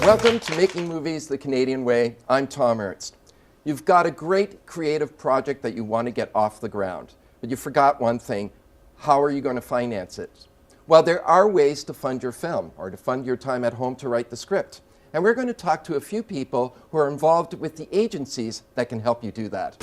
Welcome to Making Movies the Canadian Way. I'm Thom Ernst. You've got a great creative project that you want to get off the ground, but you forgot one thing. How are you going to finance it? Well, there are ways to fund your film or to fund your time at home to write the script. And we're going to talk to a few people who are involved with the agencies that can help you do that.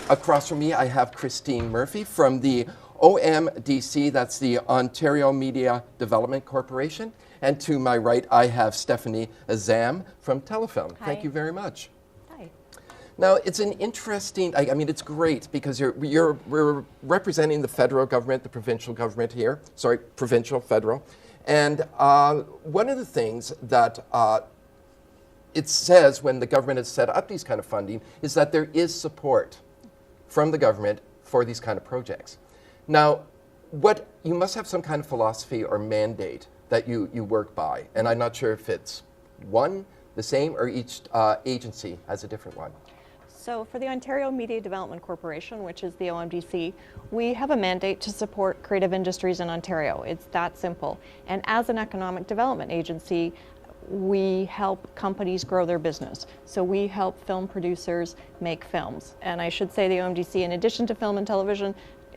Across from me, I have Christine Murphy from the OMDC, that's the Ontario Media Development Corporation. And to my right, I have Stephanie Azam from Telefilm. Hi. Thank you very much. Hi. Now, it's an interesting, I mean, it's great because we're representing the federal government, the provincial government here, sorry, provincial, federal. And one of the things that it says when the government has set up these kind of funding is that there is support from the government for these kind of projects. Now, you must have some kind of philosophy or mandate that you work by, and I'm not sure if it's one, the same, or each agency has a different one. So for the Ontario Media Development Corporation, which is the OMDC, we have a mandate to support creative industries in Ontario. It's that simple. And as an economic development agency, we help companies grow their business. So we help film producers make films. And I should say the OMDC, in addition to film and television,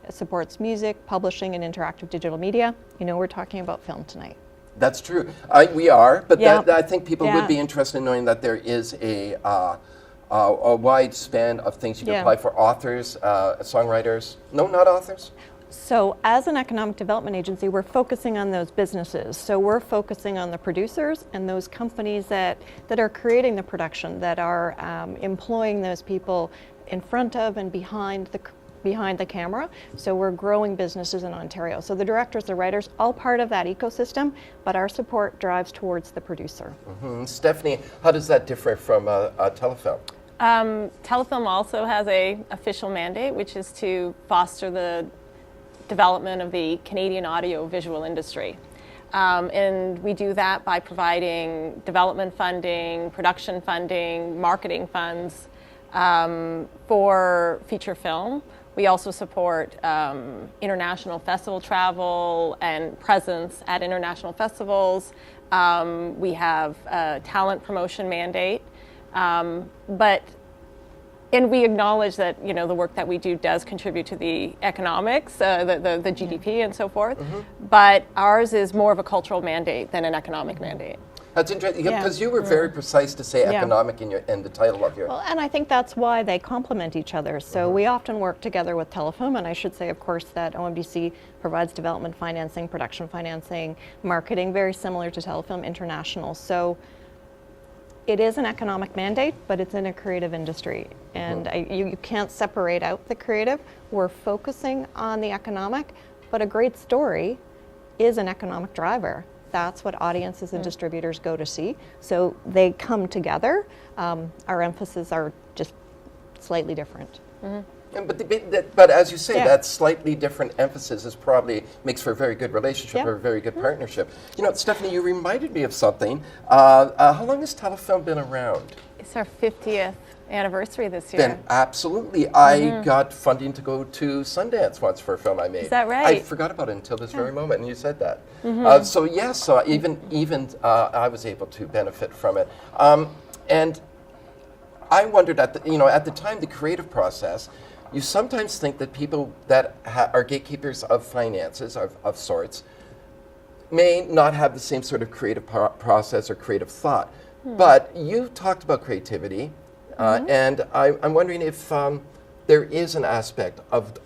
supports music, publishing, and interactive digital media. You know, we're talking about film tonight. That's true. We are, but Yeah. I think people Yeah. would be interested in knowing that there is a wide span of things you can Yeah. apply for authors, songwriters. No, not authors? So as an economic development agency, we're focusing on those businesses. So we're focusing on the producers and those companies that are creating the production, that are employing those people in front of and behind the camera. So we're growing businesses in Ontario. So the directors, the writers, all part of that ecosystem, but our support drives towards the producer. Mm-hmm. Stephanie, how does that differ from Telefilm? Telefilm also has an official mandate, which is to foster the development of the Canadian audio-visual industry. And we do that by providing development funding, production funding, marketing funds for feature film. We also support international festival travel and presence at international festivals. We have a talent promotion mandate. And we acknowledge that, you know, the work that we do does contribute to the economics, the GDP and so forth. Mm-hmm. But ours is more of a cultural mandate than an economic mandate. That's interesting, Yeah. because you were very precise to say Yeah. economic in the title of your... Well, and I think that's why they complement each other. So we often work together with Telefilm, and I should say, of course, that OMDC provides development financing, production financing, marketing, very similar to Telefilm International. So it is an economic mandate, but it's in a creative industry. And you can't separate out the creative. We're focusing on the economic, but a great story is an economic driver. That's what audiences and distributors go to see. So they come together. Our emphases are just slightly different. Mm-hmm. But as you say, Yeah. that slightly different emphasis is probably makes for a very good relationship, Yeah. or a very good partnership. You know, Stephanie, you reminded me of something. How long has Telefilm been around? It's our 50th anniversary this year. Then absolutely. I got funding to go to Sundance once for a film I made. Is that right? I forgot about it until this very moment, and you said that. So yes, even I was able to benefit from it. And I wondered at the time, the creative process, you sometimes think that people that are gatekeepers of finances of sorts may not have the same sort of creative process or creative thought. But you talked about creativity, and I'm wondering if there is an aspect of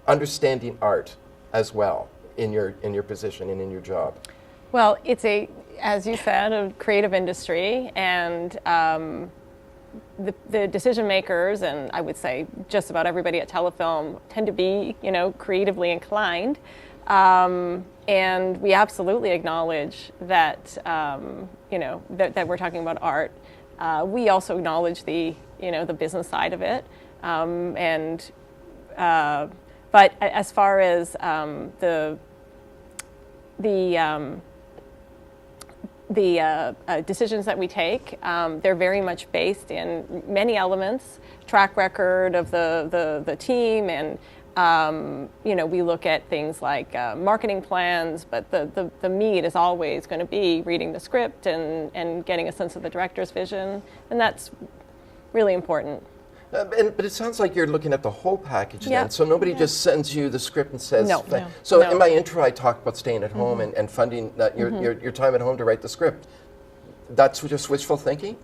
understanding art as well in your position and in your job. Well, it's as you said, a creative industry, and the decision makers, and I would say just about everybody at Telefilm, tend to be, you know, creatively inclined. And we absolutely acknowledge that, you know, that we're talking about art. We also acknowledge the business side of it. But as far as the decisions that we take, they're very much based in many elements, track record of the team, and we look at things like marketing plans, but the meat is always going to be reading the script and getting a sense of the director's vision, and that's really important. But it sounds like you're looking at the whole package Yeah. then. So nobody just sends you the script and says. No. So No. in my intro, I talked about staying at home and funding your time at home to write the script. That's just wishful thinking?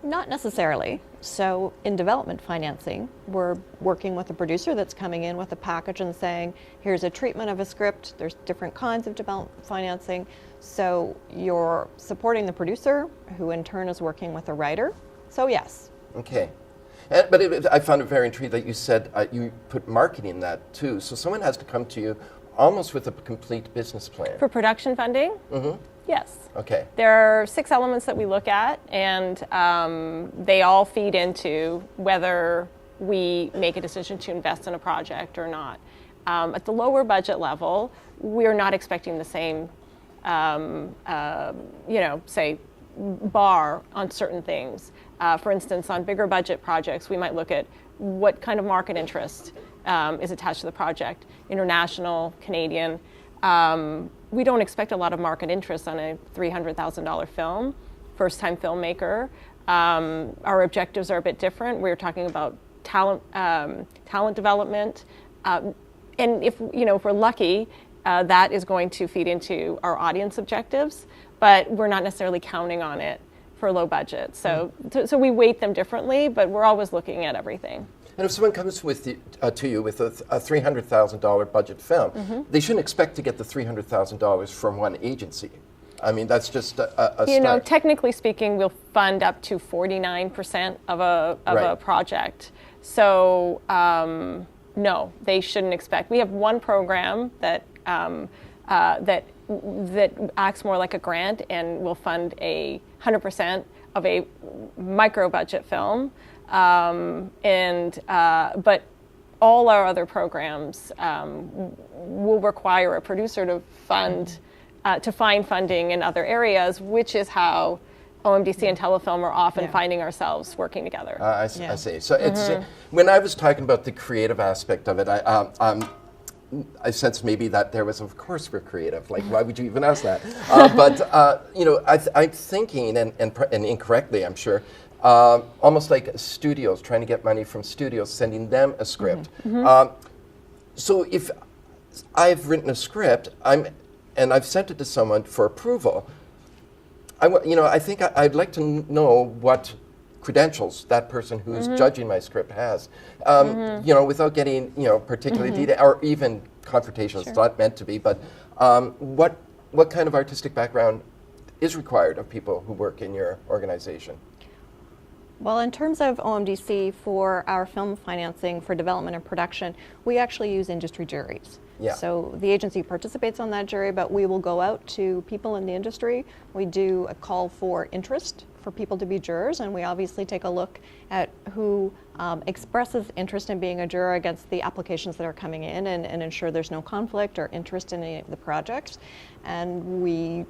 Not necessarily. So in development financing, we're working with a producer that's coming in with a package and saying, here's a treatment of a script. There's different kinds of development financing. So you're supporting the producer, who in turn is working with a writer. So yes. Okay. But I found it very intriguing that you said you put marketing in that too. So someone has to come to you almost with a complete business plan. For production funding? Mm-hmm. Yes. Okay. There are 6 elements that we look at, and they all feed into whether we make a decision to invest in a project or not. At the lower budget level, we're not expecting the same, say, bar on certain things. For instance, on bigger budget projects, we might look at what kind of market interest is attached to the project, international, Canadian. We don't expect a lot of market interest on a $300,000 film, first-time filmmaker. Our objectives are a bit different. We're talking about talent development, and if we're lucky, that is going to feed into our audience objectives. But we're not necessarily counting on it for low budget. So we weight them differently, but we're always looking at everything. And if someone comes to you with a $300,000 budget film, they shouldn't expect to get the $300,000 from one agency. I mean, that's just a start. Technically speaking, we'll fund up to 49% of a project. So no, they shouldn't expect. We have one program that acts more like a grant and will fund 100% of a micro-budget film. But all our other programs will require a producer to find funding in other areas, which is how OMDC and Telefilm are often finding ourselves working together. I see. So it's when I was talking about the creative aspect of it, I sensed maybe that there was, of course, we're creative. Like, why would you even ask that? I'm thinking, and incorrectly, I'm sure, almost like studios, trying to get money from studios, sending them a script. So if I've written a script, and I've sent it to someone for approval, I think I'd like to know what credentials that person who's judging my script has, without getting particularly detailed or even confrontational. It's not meant to be, but what kind of artistic background is required of people who work in your organization? Well, in terms of OMDC, for our film financing for development and production, we actually use industry juries. Yeah. So the agency participates on that jury, but we will go out to people in the industry. We do a call for interest for people to be jurors, and we obviously take a look at who expresses interest in being a juror against the applications that are coming in and ensure there's no conflict or interest in any of the projects. And we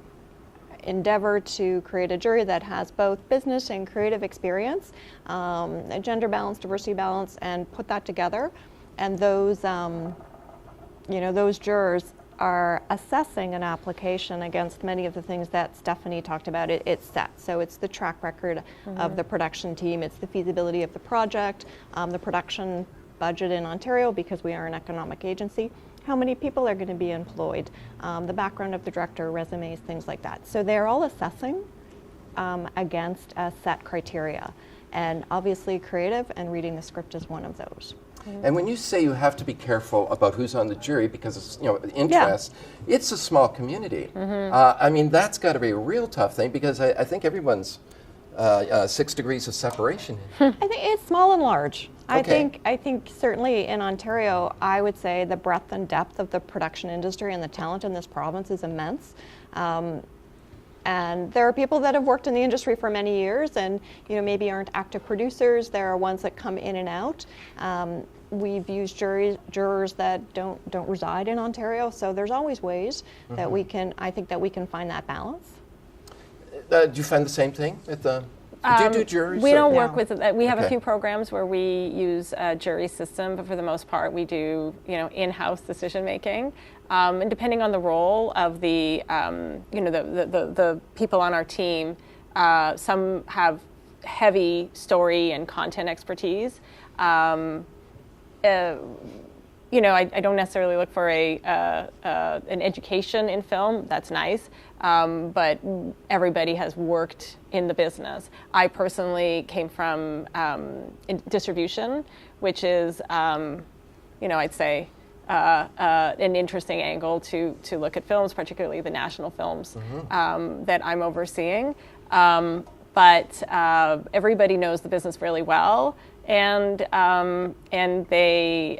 endeavor to create a jury that has both business and creative experience, a gender balance, diversity balance, and put that together. And those jurors are assessing an application against many of the things that Stephanie talked about. It's set. So it's the track record of the production team, it's the feasibility of the project, the production budget in Ontario, because we are an economic agency, how many people are going to be employed, the background of the director, resumes, things like that. So they're all assessing against a set criteria. And obviously creative and reading the script is one of those. And when you say you have to be careful about who's on the jury because it's interest, it's a small community. I mean, that's got to be a real tough thing because I think everyone's 6 degrees of separation. I think it's small and large. Okay. I think certainly in Ontario, I would say the breadth and depth of the production industry and the talent in this province is immense. And there are people that have worked in the industry for many years and maybe aren't active producers. There are ones that come in and out. we've used jurors that don't reside in Ontario. So there's always ways that we can. I think that we can find that balance. Do you find the same thing at the? Do you do juries? We don't work No. with it. We have a Okay. few programs where we use a jury system, but for the most part, we do in-house decision making. And depending on the role of the the people on our team, some have heavy story and content expertise. I don't necessarily look for an education in film. That's nice, but everybody has worked in the business. I personally came from in distribution, which is, I'd say an interesting angle to look at films, particularly the national films that I'm overseeing. But everybody knows the business really well. And they've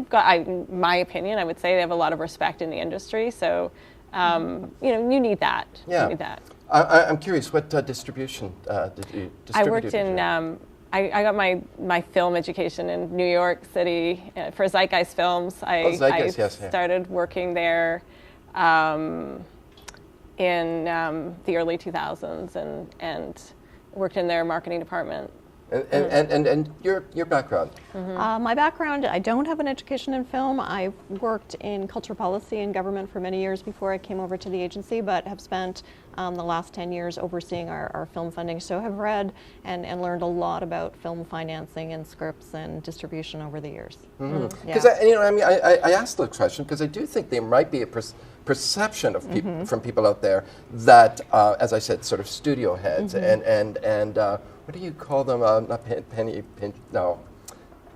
got, in my opinion, I would say they have a lot of respect in the industry. So, you need that. Yeah. You need that. I'm curious, what distribution did you distribute? I worked in, I got my film education in New York City for Zeitgeist Films. Zeitgeist, yes. Started working there in the early 2000s and worked in their marketing department. And your background? My background, I don't have an education in film. I worked in culture policy and government for many years before I came over to the agency, but have spent the last 10 years overseeing our film funding. So have read and learned a lot about film financing and scripts and distribution over the years. Because I asked the question because I do think there might be a perception of people from people out there that, as I said, sort of studio heads and what do you call them? Not penny pinch. No.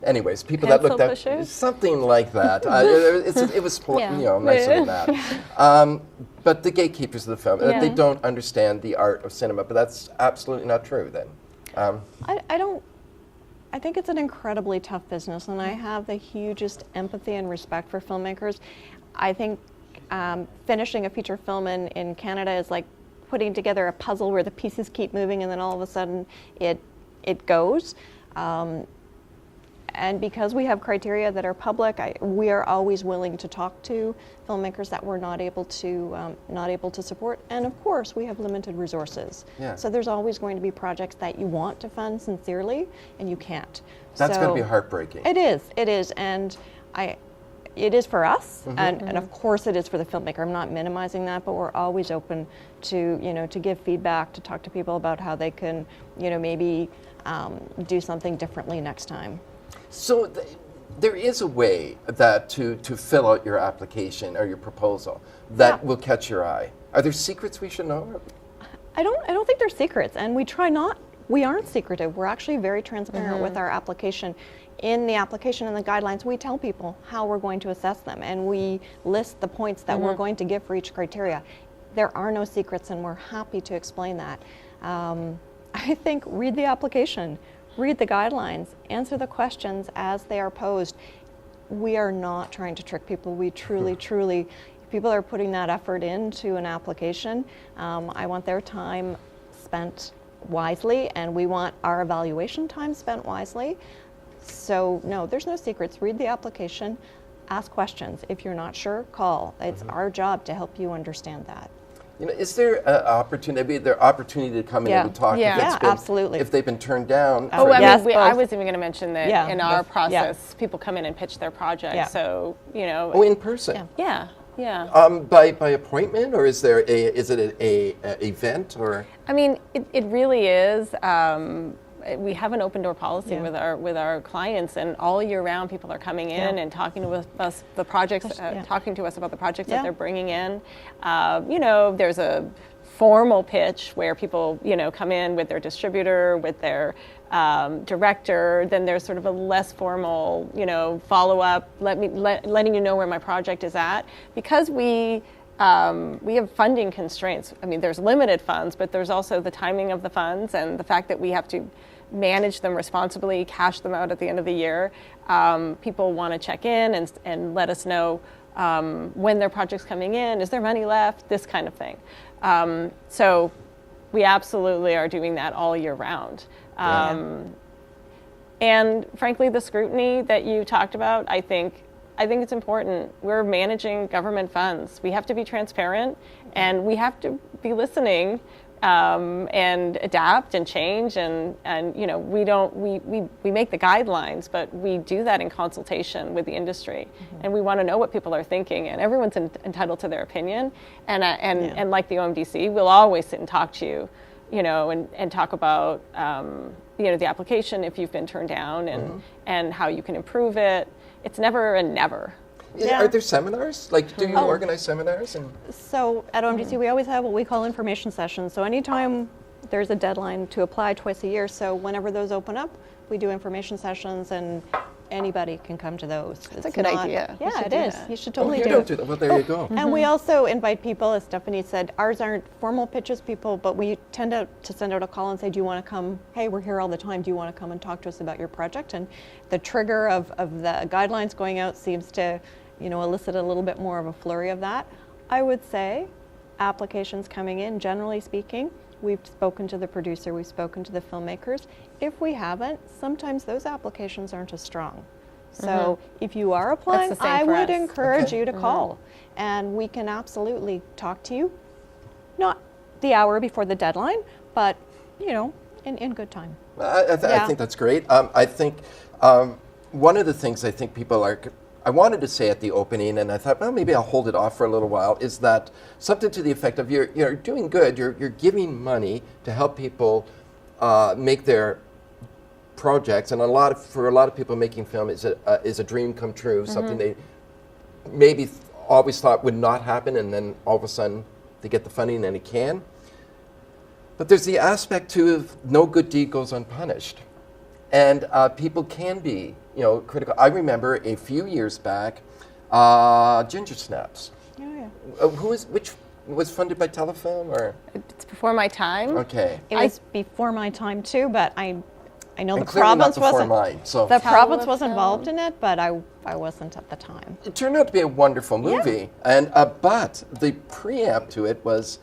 Anyways, people Pencil that looked pushers? at something like that. It was nicer than that. But the gatekeepers of the film, they don't understand the art of cinema. But that's absolutely not true. Then. I think it's an incredibly tough business, and I have the hugest empathy and respect for filmmakers. I think finishing a feature film in Canada is like putting together a puzzle where the pieces keep moving and then all of a sudden it goes. And because we have criteria that are public, we are always willing to talk to filmmakers that we're not able to support. And of course, we have limited resources. Yeah. So there's always going to be projects that you want to fund sincerely and you can't. That's going to be heartbreaking. It is, and it is for us, and of course it is for the filmmaker. I'm not minimizing that, but we're always open to give feedback, to talk to people about how they can maybe do something differently next time. So there is a way that to fill out your application or your proposal that will catch your eye. Are there secrets we should know? I don't think there's secrets, and we aren't secretive. We're actually very transparent with our application. In the application and the guidelines, we tell people how we're going to assess them, and we list the points that we're going to give for each criteria. There are no secrets, and we're happy to explain that. I think read the application, read the guidelines, answer the questions as they are posed. We are not trying to trick people. We truly, if people are putting that effort into an application, I want their time spent wisely, and we want our evaluation time spent wisely. So no, there's no secrets. Read the application, ask questions. If you're not sure, call. It's our job to help you understand that. Is there an opportunity? To come in and talk? Absolutely. If they've been turned down. I was even going to mention that in our process, people come in and pitch their project. Yeah. So in person. Yeah. By appointment, or is it a event, or? I mean, it really is. We have an open door policy with our clients, and all year round, people are coming in and talking to us the projects, talking to us about the projects that they're bringing in. There's a formal pitch where people come in with their distributor, with their director. Then there's sort of a less formal follow up, letting you know where my project is at, because we have funding constraints. I mean, there's limited funds, but there's also the timing of the funds and the fact that we have to manage them responsibly, cash them out at the end of the year. People want to check in and let us know when their project's coming in, is there money left, this kind of thing. So we absolutely are doing that all year round. And frankly, the scrutiny that you talked about, I think it's important. We're managing government funds. We have to be transparent, and we have to be listening and adapt and change. And you know, we make the guidelines, but we do that in consultation with the industry, and we want to know what people are thinking. And everyone's entitled to their opinion. And like the OMDC, we'll always sit and talk to you, you know, and talk about you know, the application if you've been turned down, and how you can improve it. It's never a never. Yeah. Are there seminars? Like, do you organize seminars? So at OMDC, we always have what we call information sessions. So anytime there's a deadline to apply twice a year, so whenever those open up, we do information sessions, and anybody can come to those. It's a good idea. Yeah, it is. You should totally you do don't it. do that. Well, there you go. And we also invite people, as Stephanie said, ours aren't formal pitches people, but we tend to send out a call and say, do you want to come? Hey, we're here all the time. Do you want to come and talk to us about your project? And the trigger of the guidelines going out seems to, you know, elicit a little bit more of a flurry of that. I would say applications coming in, generally speaking, we've spoken to the producer, we've spoken to the filmmakers. If we haven't, sometimes those applications aren't as strong. So if you are applying, I would encourage you to call, and we can absolutely talk to you, not the hour before the deadline, but, you know, in good time. I think that's great. I think one of the things I think people are, I wanted to say at the opening, and I thought, well, maybe I'll hold it off for a little while, is that something to the effect of you're doing good, you're giving money to help people make their projects, and for a lot of people, making film is a dream come true, something they maybe always thought would not happen, and then all of a sudden they get the funding and it can. But there's the aspect too of no good deed goes unpunished, and people can be, you know, critical. I remember a few years back, Ginger Snaps. Which was funded by Telefilm, or? It's before my time. Okay. It was before my time too, but I know And the clearly not province before wasn't. mine, so. The province was Telefilm. involved in it, but I wasn't at the time. It turned out to be a wonderful movie, and but the preamp to it was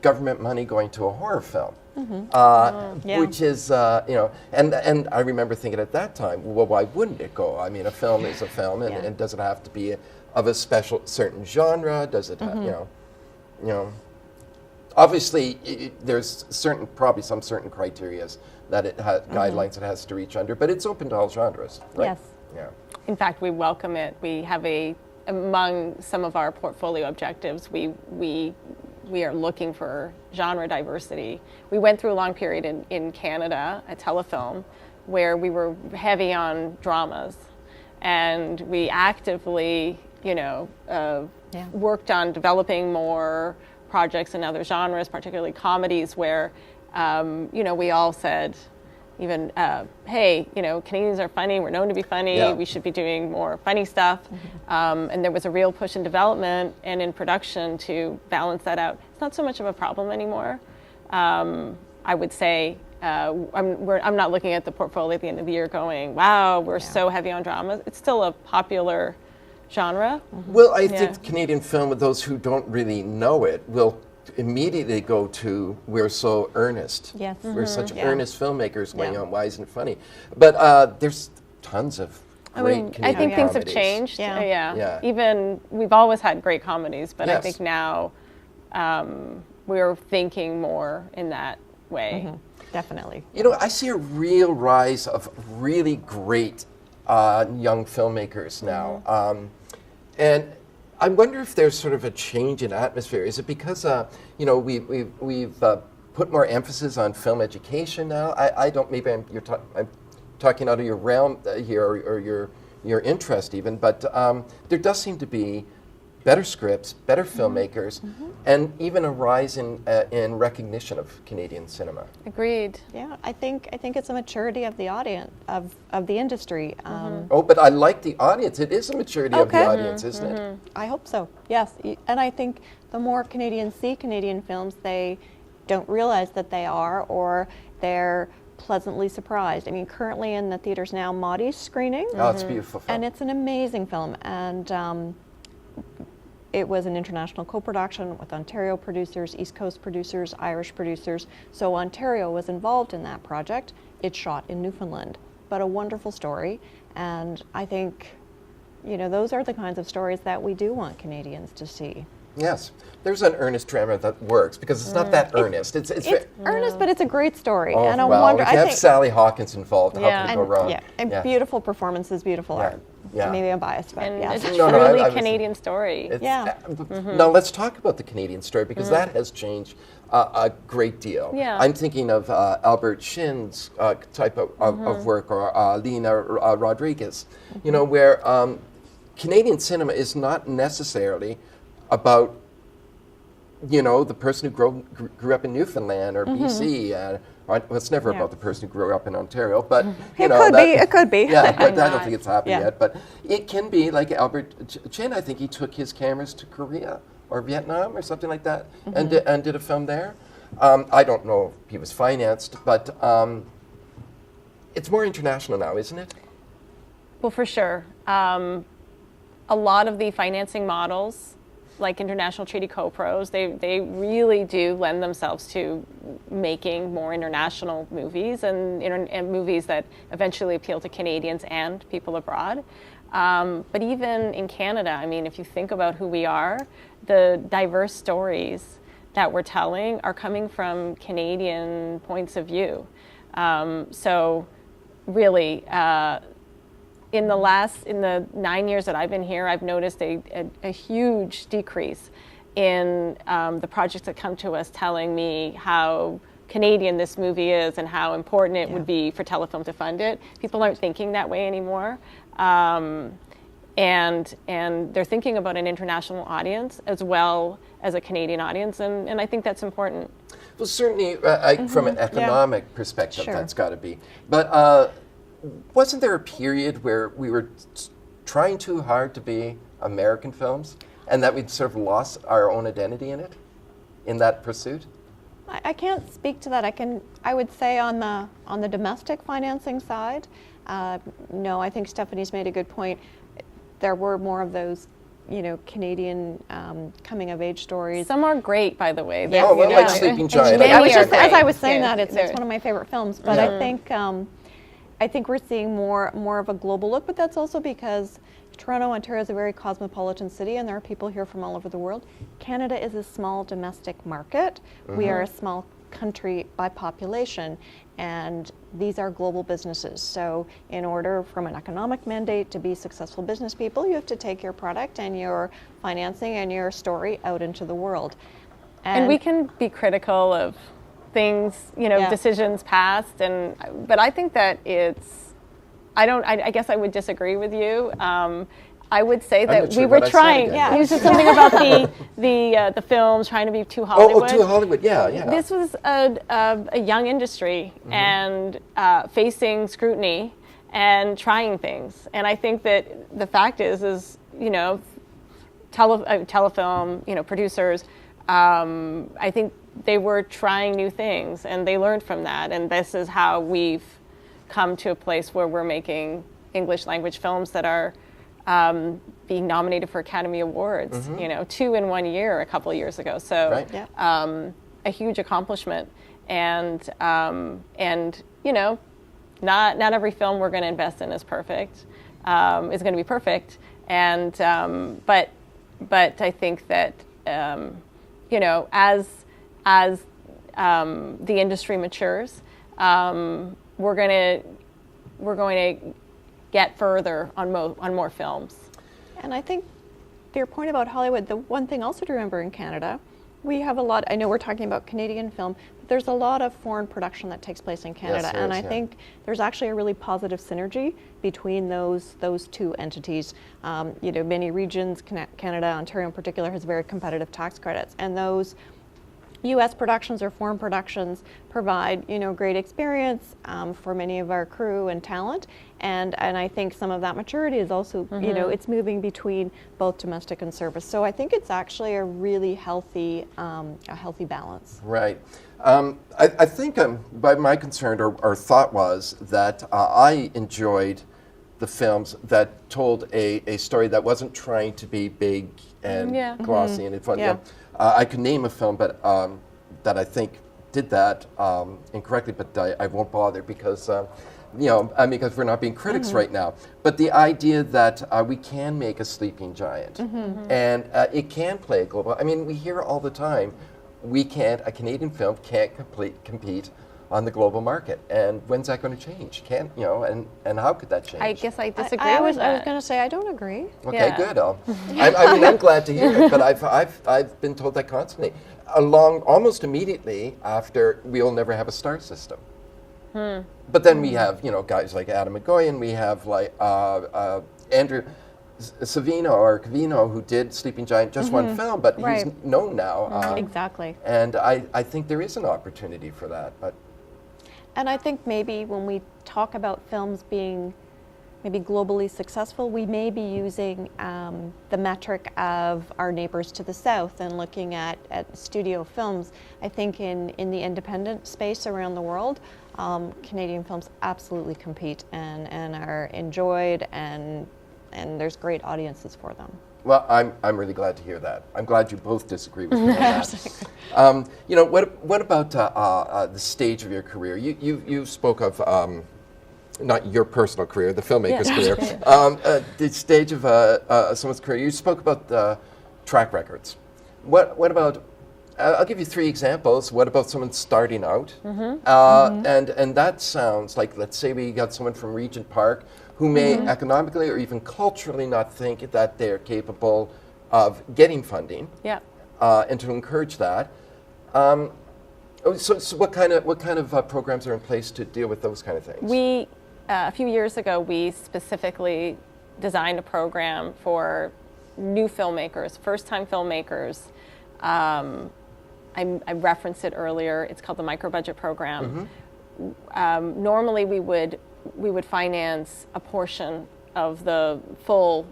government money going to a horror film, which is you know, and I remember thinking at that time, well, why wouldn't it go? I mean, a film is a film, and does it have to be of a certain genre? Does it have, you know? Obviously, there's probably some certain criterias that it has guidelines it has to reach under, but it's open to all genres, right? Yes. Yeah. In fact, we welcome it. We have among some of our portfolio objectives, we are looking for genre diversity. We went through a long period in Canada at Telefilm where we were heavy on dramas, and we actively, you know, worked on developing more projects in other genres, particularly comedies, where you know, we all said, even, hey, you know, Canadians are funny, we're known to be funny, we should be doing more funny stuff. And there was a real push in development and in production to balance that out. It's not so much of a problem anymore. I would say, I'm not looking at the portfolio at the end of the year going, wow, we're so heavy on dramas. It's still a popular genre. Well, I think Canadian film, with those who don't really know it, will immediately go to, we're so earnest. Yes. We're such earnest filmmakers going on, why isn't it funny? But there's tons of great Canadian I think things have comedies. changed. Yeah. Even, we've always had great comedies, but I Yes. think now we're thinking more in that way. Definitely. You know, I see a real rise of really great young filmmakers now. And I wonder if there's sort of a change in atmosphere. Is it because, you know, we've put more emphasis on film education now? I don't, maybe I'm talking out of your realm here, or your interest even, but there does seem to be better scripts, better filmmakers, and even a rise in recognition of Canadian cinema. Agreed. Yeah, I think it's a maturity of the audience, of the industry. Oh, but I like the audience. It is a maturity of the audience, isn't it? I hope so, yes. And I think the more Canadians see Canadian films, they don't realize that they are, or they're pleasantly surprised. I mean, currently in the theaters now, Maudie's screening. Oh, it's a beautiful film. And it's an amazing film. And it was an international co-production with Ontario producers, East Coast producers, Irish producers. So Ontario was involved in that project. It's shot in Newfoundland. but a wonderful story. And I think, those are the kinds of stories that we do want Canadians to see. Yes, there's an earnest drama that works because it's not that earnest. It's earnest, but it's a great story. Oh, and well, wonder. if you have Sally Hawkins involved, how can it go wrong? And beautiful performances, beautiful art. Yeah. Maybe I'm biased, but And yes. it's No, truly I Canadian story. Now let's talk about the Canadian story because that has changed a great deal. Yeah. I'm thinking of Albert Shin's type of work, or Lina Rodriguez, where Canadian cinema is not necessarily about the person who grew up in Newfoundland or BC. It's never about the person who grew up in Ontario, but it could be. Yeah, but I don't think it's happened Yeah. yet. But it can be like Albert Chin. I think he took his cameras to Korea or Vietnam or something like that, and did a film there. I don't know if he was financed, but it's more international now, isn't it? Well, for sure. A lot of the financing models, like international treaty co-pros, they really do lend themselves to making more international movies and movies that eventually appeal to Canadians and people abroad. But even in Canada, I mean, if you think about who we are, the diverse stories that we're telling are coming from Canadian points of view. So really, in the 9 years that I've been here, I've noticed a huge decrease in the projects that come to us telling me how Canadian this movie is and how important it would be for Telefilm to fund it. People aren't thinking that way anymore. And they're thinking about an international audience as well as a Canadian audience, and I think that's important. Well, certainly from an economic perspective, Sure. that's got to be. But wasn't there a period where we were trying too hard to be American films, and that we'd sort of lost our own identity in that pursuit? I can't speak to that. I would say on the domestic financing side, no. I think Stephanie's made a good point. There were more of those, Canadian coming of age stories. Some are great, by the way. Oh, well, like Sleeping Giant. As I was saying Yeah, that, it's one of my favorite films. But I think we're seeing more of a global look. But that's also because Toronto, Ontario is a very cosmopolitan city, and there are people here from all over the world. Canada is a small domestic market. We are a small country by population, and these are global businesses. So in order from an economic mandate to be successful business people, you have to take your product and your financing and your story out into the world. And we can be critical of things, decisions passed, but I think that I guess I would disagree with you. I would say that we were trying. You said something about the films trying to be too Hollywood. Oh, too Hollywood. Yeah. This was a young industry and facing scrutiny and trying things. And I think that the fact is Telefilm, producers. I think they were trying new things and they learned from that. And this is how we've come to a place where we're making English language films that are being nominated for Academy Awards, 2 in 1 year a couple of years ago. So a huge accomplishment. And not every film we're going to invest in is perfect, is going to be perfect. And but I think that as the industry matures, we're going to get further on more films. And I think to your point about Hollywood, the one thing also to remember in Canada, we have a lot, I know we're talking about Canadian film, but there's a lot of foreign production that takes place in Canada. Yes, I think there's actually a really positive synergy between those two entities. Many regions, Canada, Ontario in particular, has very competitive tax credits, and those U.S. productions or foreign productions provide, great experience for many of our crew and talent, and I think some of that maturity is also, it's moving between both domestic and service. So I think it's actually a really healthy balance. Right. I think by my concern or thought was that I enjoyed the films that told a story that wasn't trying to be big and glossy and fun. Yeah. I could name a film, but that I think did that incorrectly, but I won't bother because because we're not being critics right now. But the idea that we can make a sleeping giant, and it can play global. I mean, we hear all the time, a Canadian film can't compete on the global market, and when's that going to change? And how could that change? I guess I disagree I with was that. going to say I don't agree. Okay, Yeah. good. I'm glad to hear it, but I've been told that constantly. Almost immediately after, we'll never have a star system. But then we have guys like Adam McGoyan. We have like Andrew Cavino, who did Sleeping Giant, just one film, but Right. he's known now. Exactly. And I think there is an opportunity for that, but. And I think maybe when we talk about films being maybe globally successful, we may be using the metric of our neighbors to the south and looking at studio films. I think in the independent space around the world, Canadian films absolutely compete and are enjoyed, and there's great audiences for them. Well, I'm really glad to hear that. I'm glad you both disagree with me on that. What about the stage of your career? You spoke of not your personal career, the filmmaker's career. The stage of someone's career. You spoke about track records. What about? I'll give you 3 examples. What about someone starting out? And that sounds like, let's say we got someone from Regent Park who may economically or even culturally not think that they're capable of getting funding. Yeah. And to encourage that. So what kind of programs are in place to deal with those kind of things? A few years ago, we specifically designed a program for new filmmakers, first-time filmmakers. I referenced it earlier. It's called the MicroBudget Program. Normally, we would finance a portion of the full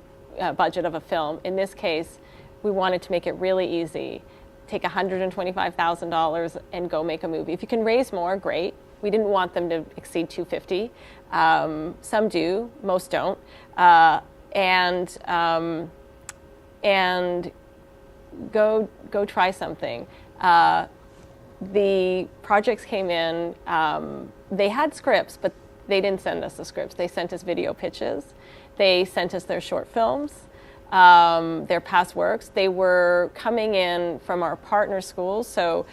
budget of a film. In this case, we wanted to make it really easy. Take $125,000 and go make a movie. If you can raise more, great. We didn't want them to exceed $250,000. Some do, most don't. And go try something. The projects came in. They had scripts, but they didn't send us the scripts. They sent us video pitches. They sent us their short films, their past works. They were coming in from our partner schools. So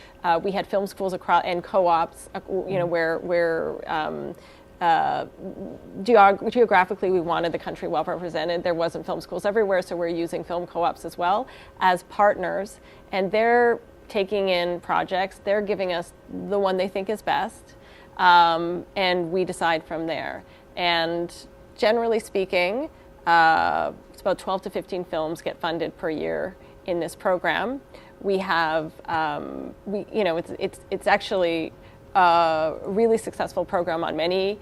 we had film schools across and co-ops, where geographically we wanted the country well represented. There wasn't film schools everywhere, so we're using film co-ops as well as partners. And they're taking in projects. They're giving us the one they think is best, and we decide from there. And generally speaking, it's about 12 to 15 films get funded per year in this program. We have, it's actually a really successful program on many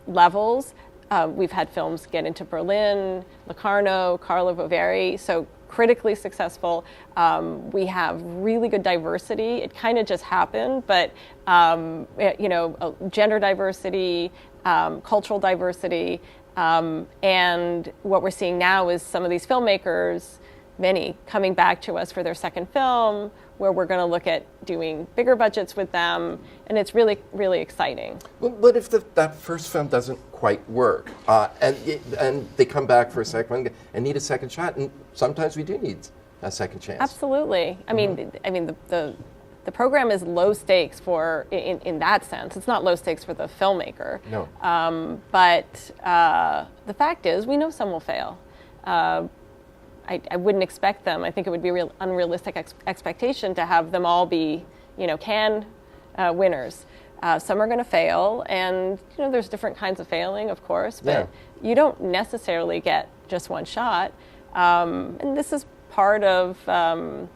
levels. We've had films get into Berlin, Locarno, Karlovy Vary, so critically successful. We have really good diversity. It kind of just happened, but gender diversity, cultural diversity, and what we're seeing now is some of these filmmakers, many coming back to us for their second film, where we're going to look at doing bigger budgets with them, and it's really, really exciting. Well, but if that first film doesn't quite work, and they come back for a second one and need a second shot, and sometimes we do need a second chance. Absolutely. I mean, the program is low stakes in that sense. It's not low stakes for the filmmaker. No. But the fact is, we know some will fail. I wouldn't expect them. I think it would be a real unrealistic expectation to have them all be, Cannes winners. Some are going to fail, and there's different kinds of failing, of course, but you don't necessarily get just one shot. And this is part of the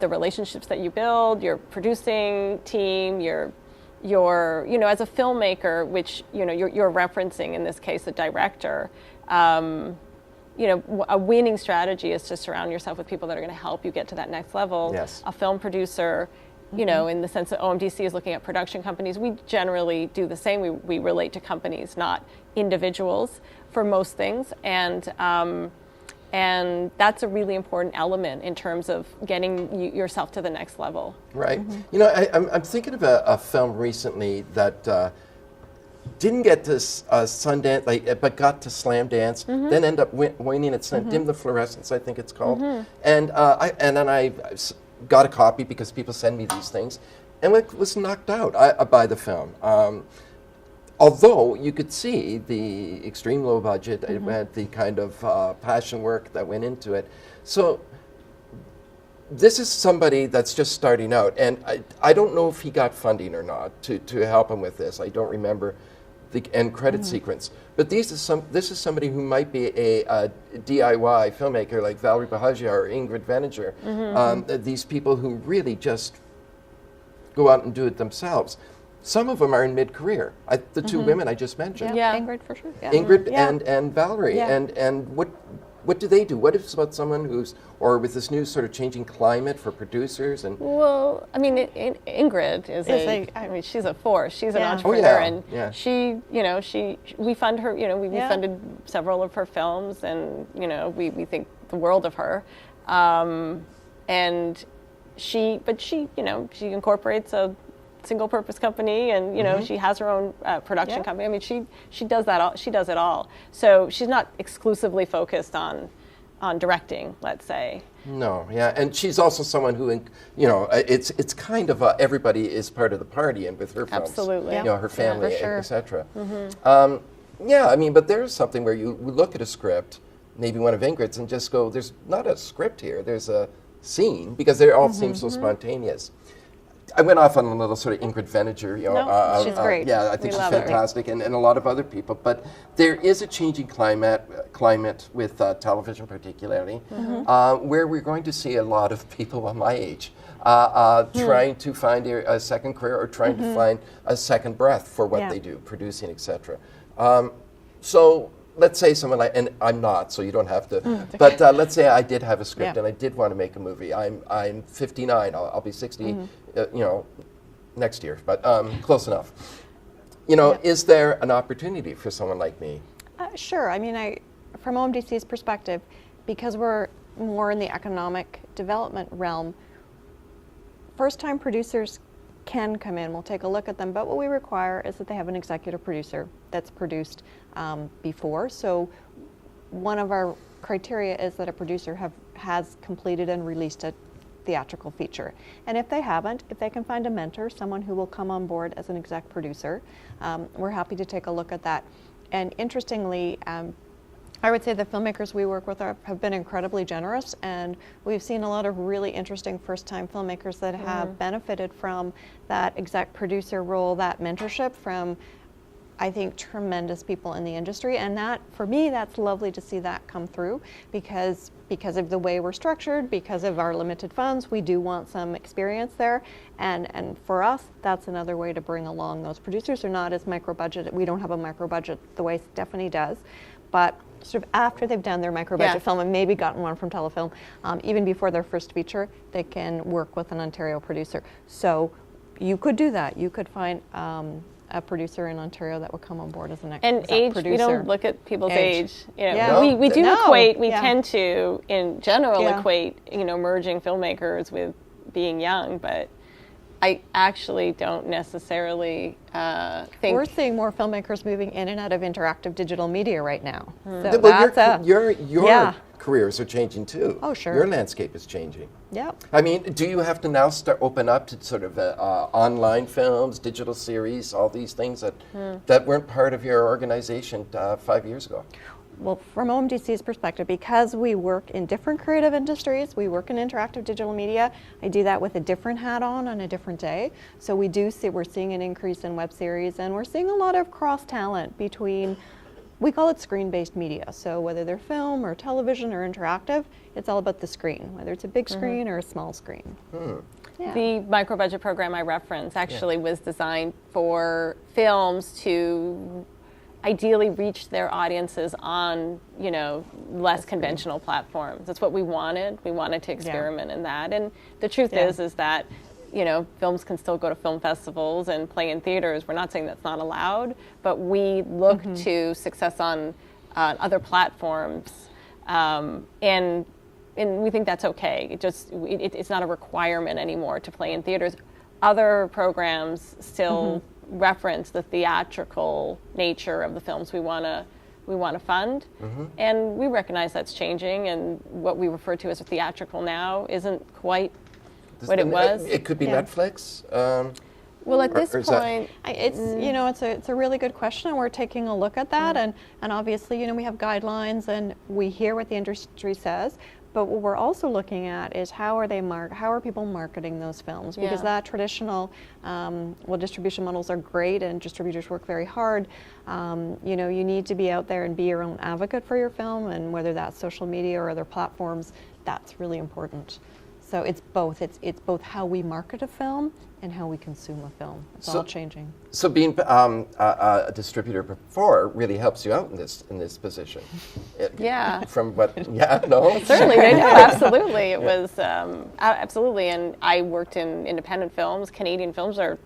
relationships that you build, your producing team, your as a filmmaker, which you're referencing in this case, a director. A winning strategy is to surround yourself with people that are going to help you get to that next level. Yes. A film producer, in the sense that OMDC is looking at production companies, we generally do the same. We relate to companies, not individuals, for most things, and that's a really important element in terms of getting yourself to the next level. Right. I'm thinking of a film recently that didn't get to Sundance, but got to Slam Dance, then end up winning at Dim the Fluorescence, I think it's called. And then I got a copy because people send me these things, and was knocked out by the film. Although you could see the extreme low budget, the kind of passion work that went into it. So this is somebody that's just starting out, and I don't know if he got funding or not to help him with this. I don't remember the end credit sequence. But this is somebody who might be a DIY filmmaker like Valerie Bahagia or Ingrid Veninger. These people who really just go out and do it themselves. Some of them are in mid-career. The two women I just mentioned. Yeah, Ingrid for sure. Yeah. Ingrid and Valerie. Yeah. And what do they do? What is about someone who's, or with this new sort of changing climate for producers? And well, I mean, Ingrid is I mean, she's a force. She's an entrepreneur, and she, we fund her. We funded several of her films, and we think the world of her. And she incorporates a single-purpose company, and she has her own production company. I mean, she does that all. She does it all. So she's not exclusively focused on directing, let's say. No, and she's also someone who, it's kind of everybody is part of the party, and with her films, absolutely, her family, sure. etc. I mean, but there's something where you look at a script, maybe one of Ingrid's, and just go, "There's not a script here. There's a scene," because they all seem so spontaneous. I went off on a little sort of Ingrid Veninger, she's great. I think she's fantastic, and a lot of other people. But there is a changing climate with television, particularly, where we're going to see a lot of people my age trying to find a second career or trying to find a second breath for what they do, producing, etc. So let's say someone like, and I'm not, so you don't have to, but let's say I did have a script and I did want to make a movie. I'm 59, I'll be 60, next year, but close enough. Is there an opportunity for someone like me? Sure. I mean, from OMDC's perspective, because we're more in the economic development realm, first-time producers can come in. We'll take a look at them, but what we require is that they have an executive producer that's produced before. So one of our criteria is that a producer has completed and released a theatrical feature. And if they haven't, if they can find a mentor, someone who will come on board as an exec producer, we're happy to take a look at that. And interestingly, I would say the filmmakers we work with have been incredibly generous, and we've seen a lot of really interesting first-time filmmakers that have benefited from that exec producer role, that mentorship from, I think, tremendous people in the industry. And that, for me, that's lovely to see that come through, because of the way we're structured, because of our limited funds, we do want some experience there. And for us, that's another way to bring along those producers. They're not as micro-budget. We don't have a micro-budget the way Stephanie does, but sort of after they've done their micro-budget film and maybe gotten one from Telefilm, even before their first feature, they can work with an Ontario producer. So you could do that. You could find a producer in Ontario that would come on board as an exec age, producer. We don't look at people's age. We tend to, in general, equate, emerging filmmakers with being young, but I actually don't necessarily think... We're seeing more filmmakers moving in and out of interactive digital media right now. So well, your careers are changing too. Oh, sure. Your landscape is changing. Yep. I mean, do you have to now open up to sort of online films, digital series, all these things that weren't part of your organization 5 years ago? Well, from OMDC's perspective, because we work in different creative industries, we work in interactive digital media, I do that with a different hat on a different day. So we're seeing an increase in web series, and we're seeing a lot of cross-talent between, we call it screen-based media. So whether they're film or television or interactive, it's all about the screen, whether it's a big screen or a small screen. Yeah. The MicroBudget program I referenced actually was designed for films to ideally reach their audiences on, less conventional platforms. That's what we wanted. We wanted to experiment in that. And the truth is that, films can still go to film festivals and play in theaters. We're not saying that's not allowed, but we look to success on other platforms, and we think that's okay. It's not a requirement anymore to play in theaters. Other programs still reference the theatrical nature of the films we want to fund, and we recognize that's changing, and what we refer to as a theatrical now isn't quite what it was. It could be Netflix. Well, at this point, it's a really good question, and we're taking a look at that, and obviously, we have guidelines, and we hear what the industry says. But what we're also looking at is how are people marketing those films? Because that traditional, distribution models are great, and distributors work very hard. You need to be out there and be your own advocate for your film, and whether that's social media or other platforms, that's really important. So it's both. It's both how we market a film and how we consume a film. It's all changing. So being a distributor before really helps you out in this position. From what? Yeah. No. Certainly, absolutely. It was absolutely, and I worked in independent films. Canadian films they're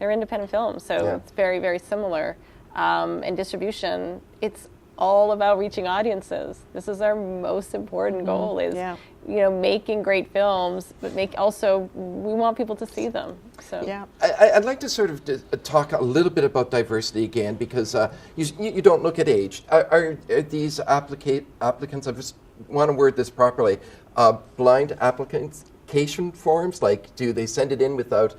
independent films, so it's very, very similar. And distribution, it's all about reaching audiences. This is our most important goal, is making great films, but we want people to see them. So I'd like to sort of talk a little bit about diversity again, because you don't look at age. Are these applicants, I just want to word this properly, blind application forms? Like, do they send it in without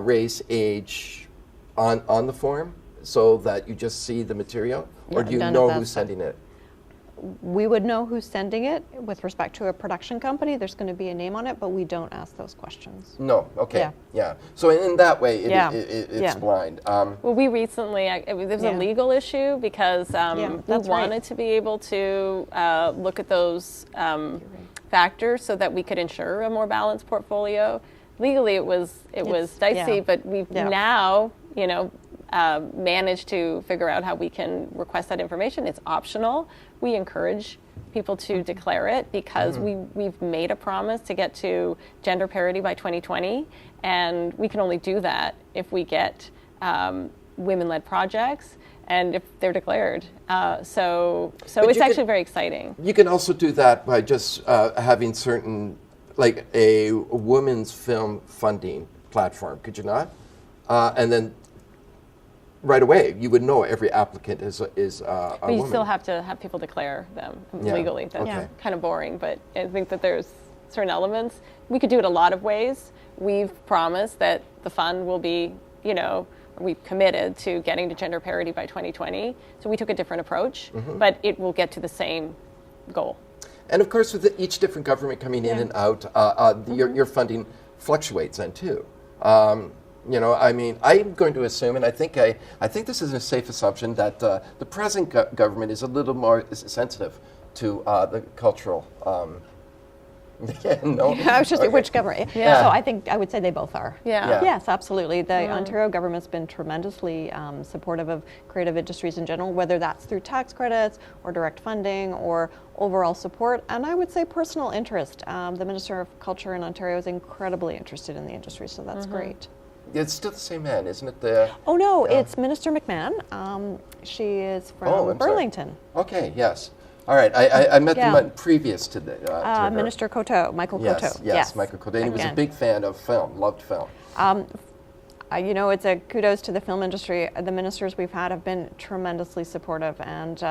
race, age on the form, so that you just see the material? Or do you know who's sending it? We would know who's sending it. With respect to a production company, there's going to be a name on it, but we don't ask those questions. No, okay, yeah. So in that way, it's blind. Well, we recently, there was a legal issue, because we wanted to be able to look at those factors so that we could ensure a more balanced portfolio. Legally, it was dicey, but we've now, managed to figure out how we can request that information. It's optional. We encourage people to declare it, because we've made a promise to get to gender parity by 2020, and we can only do that if we get women-led projects and if they're declared. So it's actually very exciting. You can also do that by just having certain, like a women's film funding platform, could you not? And then right away, you would know every applicant is a but you woman. still have to have people declare them legally. That's kind of boring, but I think that there's certain elements. We could do it a lot of ways. We've promised that the fund will be, we've committed to getting to gender parity by 2020. So we took a different approach, but it will get to the same goal. And of course, with each different government coming in and out, your funding fluctuates then too. I'm going to assume, and I think this is a safe assumption, that the present government is a little more sensitive to the cultural. I was just which government? So I would say they both are. Yes, absolutely. The Ontario government's been tremendously supportive of creative industries in general, whether that's through tax credits or direct funding or overall support, and I would say personal interest. The Minister of Culture in Ontario is incredibly interested in the industry, so that's great. It's still the same man, isn't it? Oh no, it's Minister McMahon. She is from Burlington. Okay, yes. All right, I met them previous to her. Minister Coteau, Michael Coteau. Yes, Michael Coteau. And he was a big fan of film, loved film. It's a kudos to the film industry. The ministers we've had have been tremendously supportive, and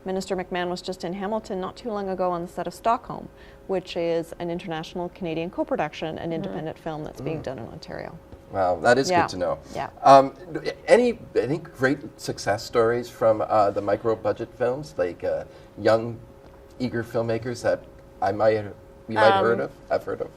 Minister McMahon was just in Hamilton not too long ago on the set of Stockholm, which is an international Canadian co-production, an independent film that's being done in Ontario. Wow, that is good to know. Yeah. Any great success stories from the micro-budget films, like young, eager filmmakers that we might have heard of?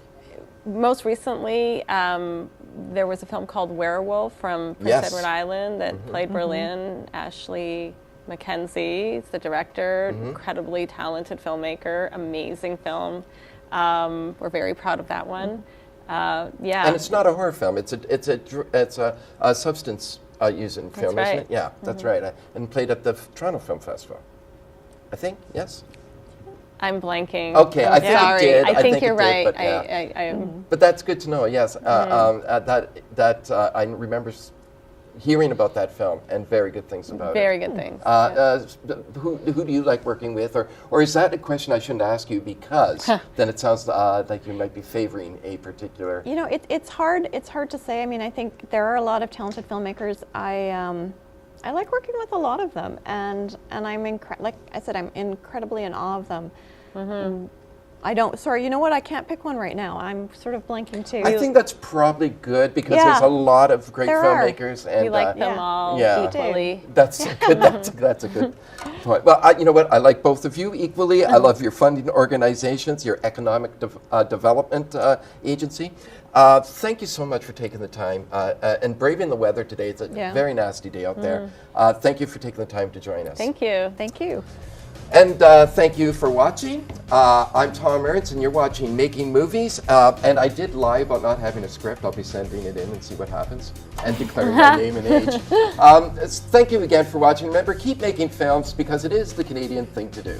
Most recently, there was a film called Werewolf from Prince Edward Island that played Berlin. Ashley Mackenzie is the director, incredibly talented filmmaker, amazing film. We're very proud of that one. And it's not a horror film. It's a substance using film, isn't it? Yeah, that's right. And played at the Toronto Film Festival, I think. Yes. I'm blanking. Okay, I think sorry. it did. I think you're did, right. But, but that's good to know. Yes, that I remember hearing about that film and very good things about Very it. good things. Who do you like working with, or is that a question I shouldn't ask you because then it sounds like you might be favoring a particular? You know, it's hard. It's hard to say. I mean, I think there are a lot of talented filmmakers. I like working with a lot of them, and I'm like I said, I'm incredibly in awe of them. Sorry, you know what? I can't pick one right now. I'm sort of blanking too. I think that's probably good because there's a lot of great filmmakers, and we like them all equally. That's good. That's a good point. Well, you know what? I like both of you equally. I love your funding organizations, your economic development agency. Thank you so much for taking the time and braving the weather today. It's a very nasty day out there. Thank you for taking the time to join us. Thank you. Thank you. And thank you for watching. I'm Thom Ernst, and you're watching Making Movies. And I did lie about not having a script. I'll be sending it in and see what happens, and declaring my name and age. Thank you again for watching. Remember, keep making films because it is the Canadian thing to do.